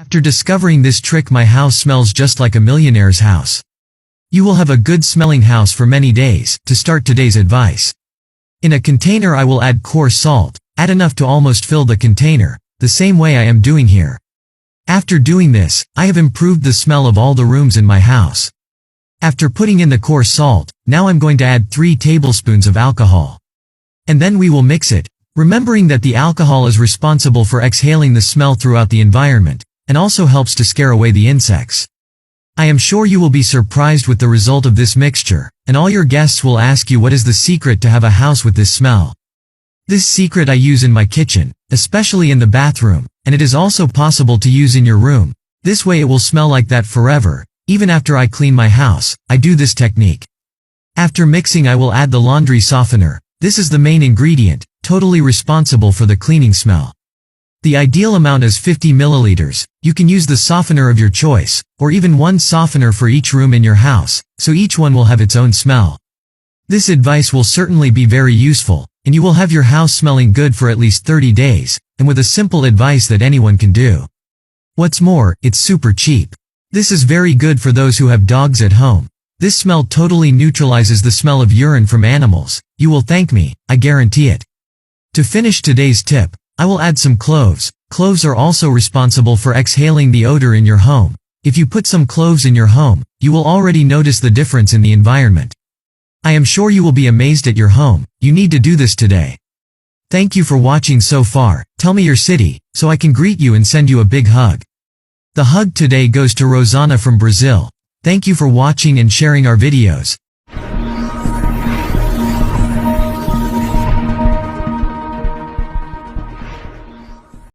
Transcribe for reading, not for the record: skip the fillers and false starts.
After discovering this trick, my house smells just like a millionaire's house. You will have a good smelling house for many days. To start today's advice. In a container I will add coarse salt, add enough to almost fill the container, the same way I am doing here. After doing this, I have improved the smell of all the rooms in my house. After putting in the coarse salt, now I'm going to add 3 tablespoons of alcohol. And then we will mix it, remembering that the alcohol is responsible for exhaling the smell throughout the environment, and also helps to scare away the insects. I am sure you will be surprised with the result of this mixture, and all your guests will ask you what is the secret to have a house with this smell. This secret I use in my kitchen, especially in the bathroom, and it is also possible to use in your room. This way it will smell like that forever. Even after I clean my house, I do this technique. After mixing I will add the laundry softener. This is the main ingredient, totally responsible for the cleaning smell. The ideal amount is 50 milliliters. You can use the softener of your choice, or even one softener for each room in your house, so each one will have its own smell. This advice will certainly be very useful, and you will have your house smelling good for at least 30 days, and with a simple advice that anyone can do. What's more, it's super cheap. This is very good for those who have dogs at home. This smell totally neutralizes the smell of urine from animals. You will thank me, I guarantee it. To finish today's tip, I will add some cloves. Cloves are also responsible for exhaling the odor in your home. If you put some cloves in your home, you will already notice the difference in the environment. I am sure you will be amazed at your home. You need to do this today. Thank you for watching so far. Tell me your city, so I can greet you and send you a big hug. The hug today goes to Rosana from Brazil. Thank you for watching and sharing our videos.